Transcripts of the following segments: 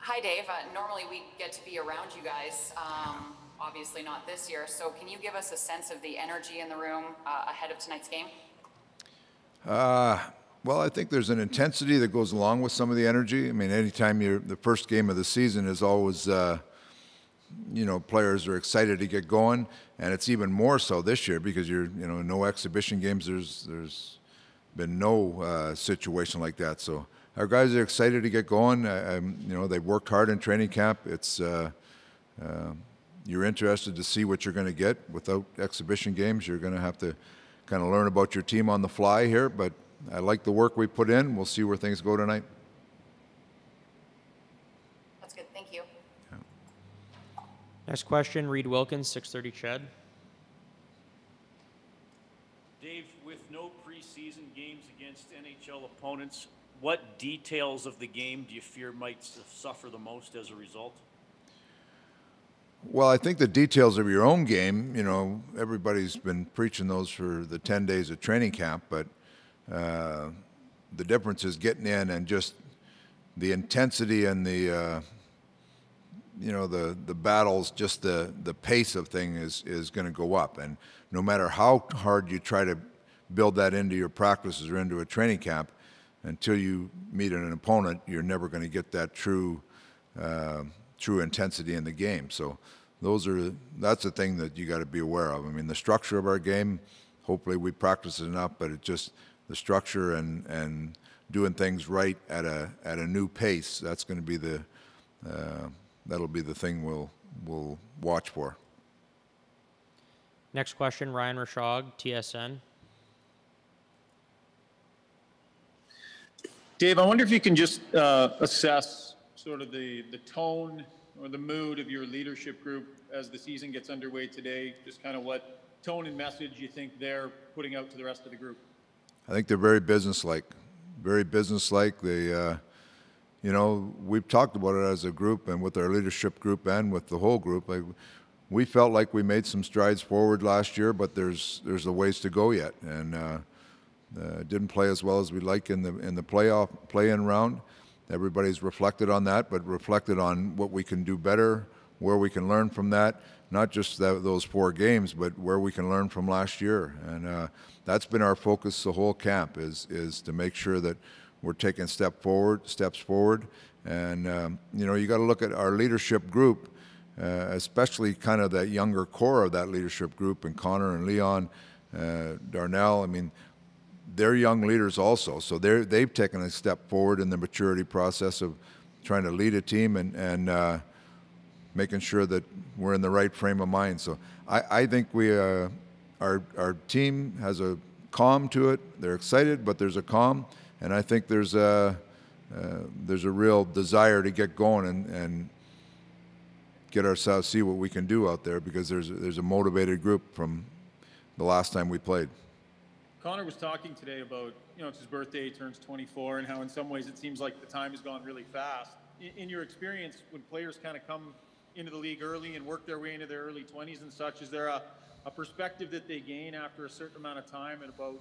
Hi, Dave. Normally we get to be around you guys, obviously not this year. So can you give us a sense of the energy in the room ahead of tonight's game? Well, I think there's an intensity that goes along with some of the energy. I mean, anytime the first game of the season is always, players are excited to get going, and it's even more so this year because no exhibition games. There's been no situation like that. So our guys are excited to get going. They've worked hard in training camp. It's you're interested to see what you're going to get. Without exhibition games, you're going to have to kind of learn about your team on the fly here. But I like the work we put in. We'll see where things go tonight. That's good. Thank you. Yeah. Next question, Reed Wilkins, 630 Ched. Dave, with no preseason games against NHL opponents, what details of the game do you fear might suffer the most as a result? Well, I think the details of your own game, everybody's been preaching those for the 10 days of training camp, but the difference is getting in and just the intensity and the battles, just the pace of things is going to go up. And no matter how hard you try to build that into your practices or into a training camp, until you meet an opponent, you're never going to get that true intensity in the game. So that's the thing that you got to be aware of. I mean, the structure of our game, hopefully we practice it enough, but it's just the structure and doing things right at a new pace. That's going to be that'll be the thing we'll watch for. Next question, Ryan Rashog, TSN. Dave, I wonder if you can just assess sort of the tone or the mood of your leadership group as the season gets underway today, just kind of what tone and message you think they're putting out to the rest of the group. I think they're very businesslike. Very businesslike. They, we've talked about it as a group and with our leadership group and with the whole group. We felt like we made some strides forward last year, but there's a ways to go yet. And didn't play as well as we'd like in the play-in round. Everybody's reflected on that, but reflected on what we can do better, where we can learn from that, not just those 4 games, but where we can learn from last year. And that's been our focus the whole camp is to make sure that we're taking steps forward. And, you got to look at our leadership group, especially kind of that younger core of that leadership group, and Connor and Leon, Darnell. I mean, they're young leaders also, so they've taken a step forward in the maturity process of trying to lead a team and making sure that we're in the right frame of mind. So I think our team has a calm to it. They're excited, but there's a calm, and I think there's a real desire to get going and get ourselves, see what we can do out there, because there's a motivated group from the last time we played. Connor was talking today about, it's his birthday, he turns 24, and how in some ways it seems like the time has gone really fast. In your experience, when players kind of come into the league early and work their way into their early 20s and such, is there a perspective that they gain after a certain amount of time and about,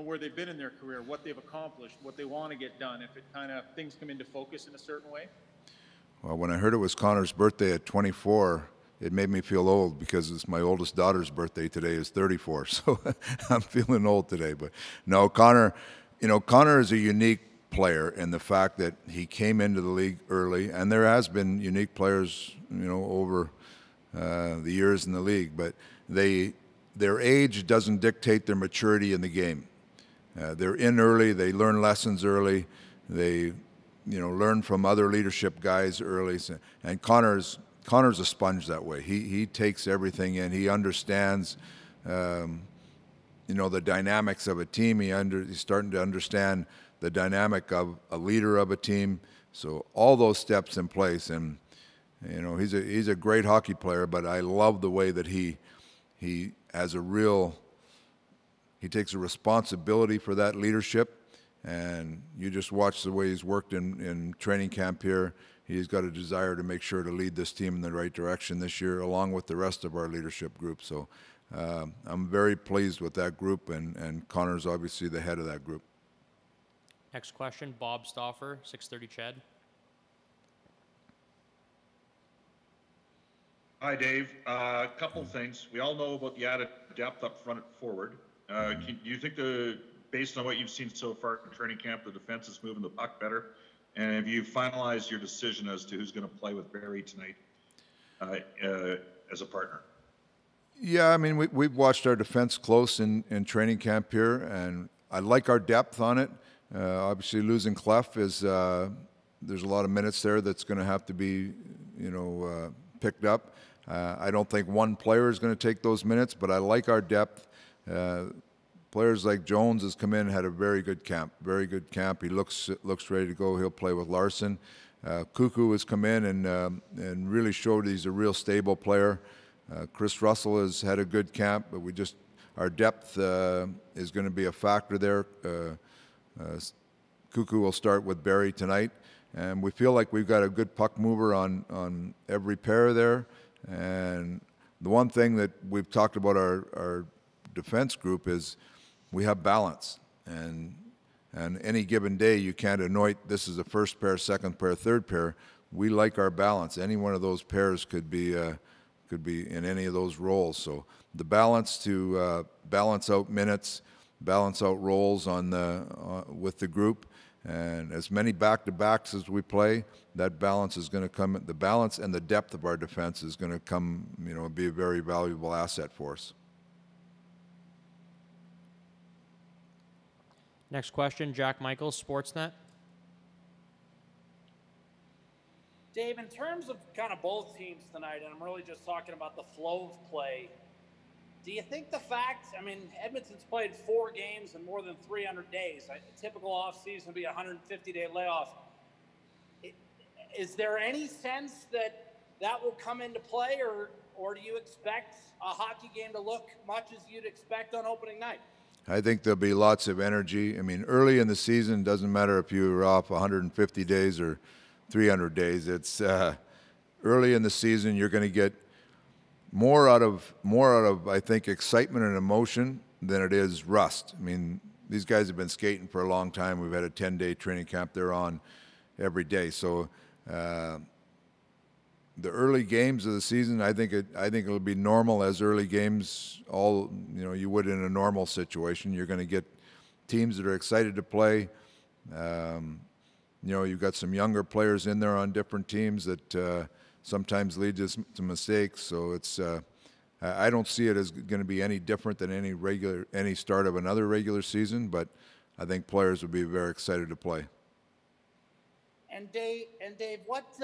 where they've been in their career, what they've accomplished, what they want to get done, if it kind of things come into focus in a certain way? Well, when I heard it was Connor's birthday at 24, it made me feel old because it's my oldest daughter's birthday today is 34, so I'm feeling old today. But no, Connor is a unique player in the fact that he came into the league early, and there has been unique players, over the years in the league, but their age doesn't dictate their maturity in the game. They're in early, they learn lessons early, they learn from other leadership guys early, and Connor's a sponge that way. He takes everything in. He understands, the dynamics of a team. He's starting to understand the dynamic of a leader of a team. So all those steps in place, and he's a great hockey player. But I love the way that he takes a responsibility for that leadership. And you just watch the way he's worked in training camp here. He's got a desire to make sure to lead this team in the right direction this year, along with the rest of our leadership group. So I'm very pleased with that group, and Connor's obviously the head of that group. Next question, Bob Stauffer, 630 Ched. Hi, Dave. A couple things. We all know about the added depth up front at forward. Do you think based on what you've seen so far in training camp, the defense is moving the puck better? And have you finalized your decision as to who's going to play with Barrie tonight as a partner? Yeah, I mean, we've watched our defense close in training camp here, and I like our depth on it. Obviously, losing Clef is there's a lot of minutes there that's going to have to be, picked up. I don't think one player is going to take those minutes, but I like our depth. Players like Jones has come in, had a very good camp. Very good camp. He looks ready to go. He'll play with Larson. Cuckoo has come in and really showed he's a real stable player. Chris Russell has had a good camp, but our depth is going to be a factor there. Cuckoo will start with Barrie tonight, and we feel like we've got a good puck mover on every pair there. And the one thing that we've talked about our defense group is we have balance, and any given day you can't anoint this is the first pair, second pair, third pair. We like our balance. Any one of those pairs could be in any of those roles. So the balance to balance out minutes, balance out roles with the group, and as many back-to-backs as we play, that balance is going to come. The balance and the depth of our defense is going to come, be a very valuable asset for us. Next question, Jack Michaels, Sportsnet. Dave, in terms of kind of both teams tonight, and I'm really just talking about the flow of play, do you think the fact, Edmonton's played 4 games in more than 300 days. A typical offseason would be a 150-day layoff. Is there any sense that will come into play, or do you expect a hockey game to look much as you'd expect on opening night? I think there'll be lots of energy. Early in the season, doesn't matter if you're off 150 days or 300 days. It's early in the season, you're going to get more out of I think excitement and emotion than it is rust. These guys have been skating for a long time. We've had a 10-day training camp they're on every day. So the early games of the season, I think it'll be normal as early games you would in a normal situation. You're going to get teams that are excited to play. You've got some younger players in there on different teams that sometimes lead to mistakes. So it's I don't see it as going to be any different than any start of another regular season, but I think players will be very excited to play. And Dave, what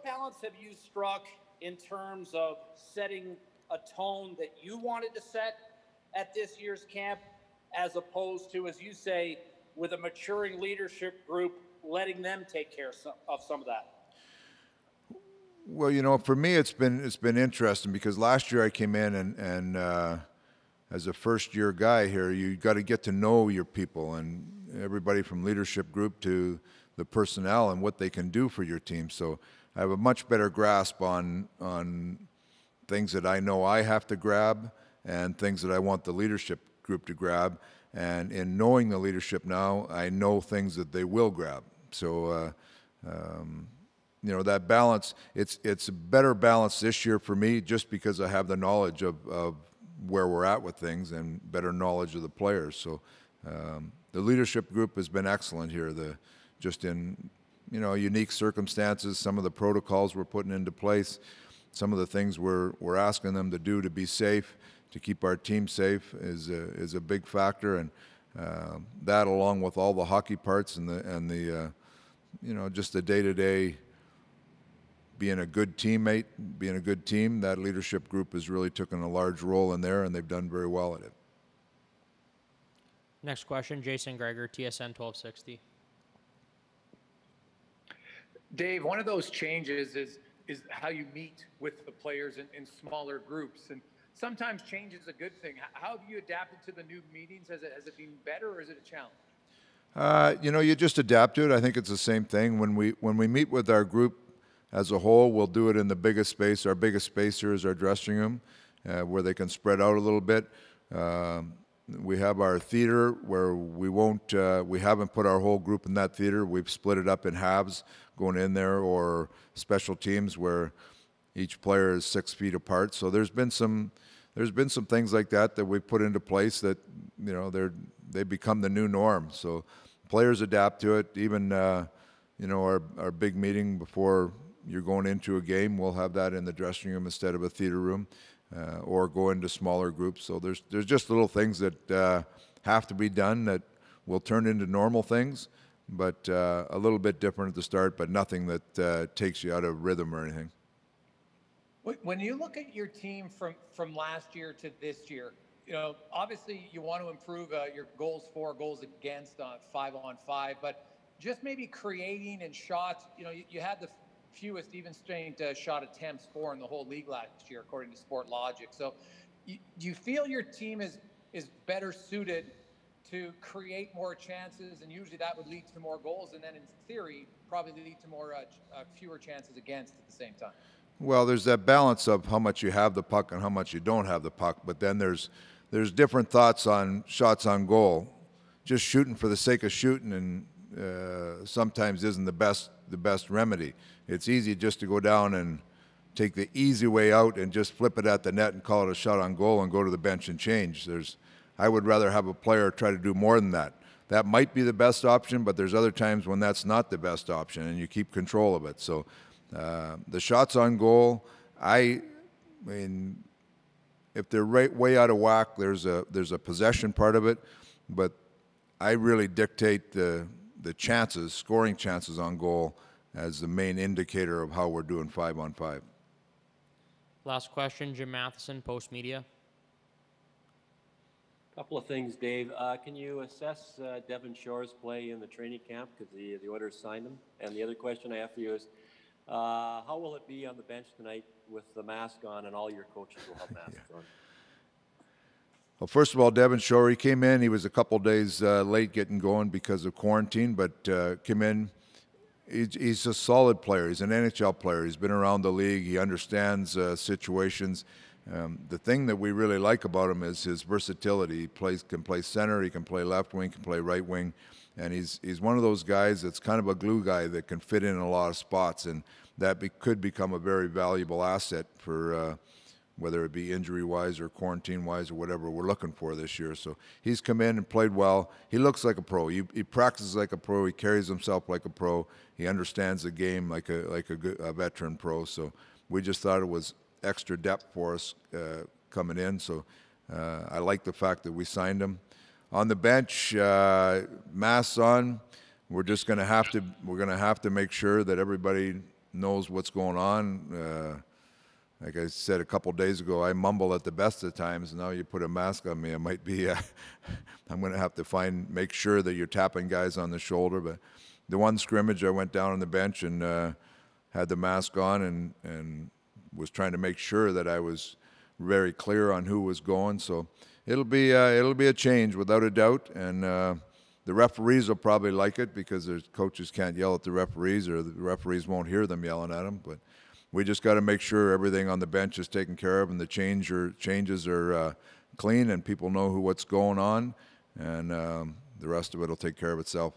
balance have you struck in terms of setting a tone that you wanted to set at this year's camp, as opposed to, as you say, with a maturing leadership group, letting them take care of some of that? Well, for me, it's been interesting because last year I came in and as a first-year guy here, you got to get to know your people and everybody from leadership group to the personnel and what they can do for your team. So I have a much better grasp on things that I know I have to grab and things that I want the leadership group to grab. And in knowing the leadership now, I know things that they will grab. So, that balance, it's a better balance this year for me just because I have the knowledge of where we're at with things and better knowledge of the players. So the leadership group has been excellent here. Just in unique circumstances, some of the protocols we're putting into place, some of the things we're asking them to do to be safe, to keep our team safe is a big factor, and that along with all the hockey parts and the just the day-to-day being a good teammate, being a good team, that leadership group has really taken a large role in there, and they've done very well at it. Next question, Jason Gregor, TSN 1260. Dave, one of those changes is how you meet with the players in smaller groups, and sometimes change is a good thing. How have you adapted to the new meetings? Has it been better, or is it a challenge? You just adapt to it. I think it's the same thing. When we meet with our group as a whole, we'll do it in the biggest space. Our biggest space here is our dressing room, where they can spread out a little bit. We have our theater where we haven't put our whole group in that theater. We've split it up in halves going in there, or special teams where each player is 6 feet apart. So there's been some things like that that we've put into place that, you know, they become the new norm. So players adapt to it. Even you know, our big meeting before you're going into a game, we'll have that in the dressing room instead of a theater room, or go into smaller groups. So there's just little things that have to be done that will turn into normal things, but a little bit different at the start, but nothing that takes you out of rhythm or anything. When you look at your team from last year to this year, you know, obviously you want to improve your goals for, goals against on 5-on-5, but just maybe creating and shots. You know, you had the fewest even strength shot attempts for in the whole league last year, according to Sport Logic. So do you feel your team is better suited to create more chances, and usually that would lead to more goals, and then in theory probably lead to more fewer chances against at the same time? Well, there's that balance of how much you have the puck and how much you don't have the puck, but then there's different thoughts on shots on goal. Just shooting for the sake of shooting and sometimes isn't the best remedy. It's easy just to go down and take the easy way out and just flip it at the net and call it a shot on goal and go to the bench and change. I would rather have a player try to do more than that. That might be the best option, but there's other times when that's not the best option, and you keep control of it. So the shots on goal, I mean, if they're way out of whack, there's a possession part of it, but I really dictate the chances, scoring chances on goal, as the main indicator of how we're doing 5-on-5. Last question, Jim Matheson, Post Media. Couple of things, Dave. Can you assess Devon Shaw's play in the training camp, because the Oilers signed him? And the other question I have for you is, how will it be on the bench tonight with the mask on, and all your coaches will have masks on? Well, first of all, Devon Shaw, he came in. He was a couple days late getting going because of quarantine, but came in. He's a solid player. He's an NHL player. He's been around the league. He understands situations. The thing that we really like about him is his versatility. He can play center, he can play left wing, can play right wing, and he's one of those guys that's kind of a glue guy that can fit in a lot of spots, and that could become a very valuable asset for whether it be injury-wise or quarantine-wise or whatever we're looking for this year. So he's come in and played well. He looks like a pro. He practices like a pro. He carries himself like a pro. He understands the game like a veteran pro. So we just thought it was extra depth for us coming in. So I like the fact that we signed him. On the bench, masks on. We're just going to have to make sure that everybody knows what's going on. Like I said a couple days ago, I mumble at the best of times. And now you put a mask on me, it might be. I'm going to have to make sure that you're tapping guys on the shoulder. But the one scrimmage, I went down on the bench and had the mask on and was trying to make sure that I was very clear on who was going. So it'll be a change without a doubt. And the referees will probably like it because their coaches can't yell at the referees, or the referees won't hear them yelling at them. But we just got to make sure everything on the bench is taken care of and the changes are clean and people know what's going on, and the rest of it will take care of itself.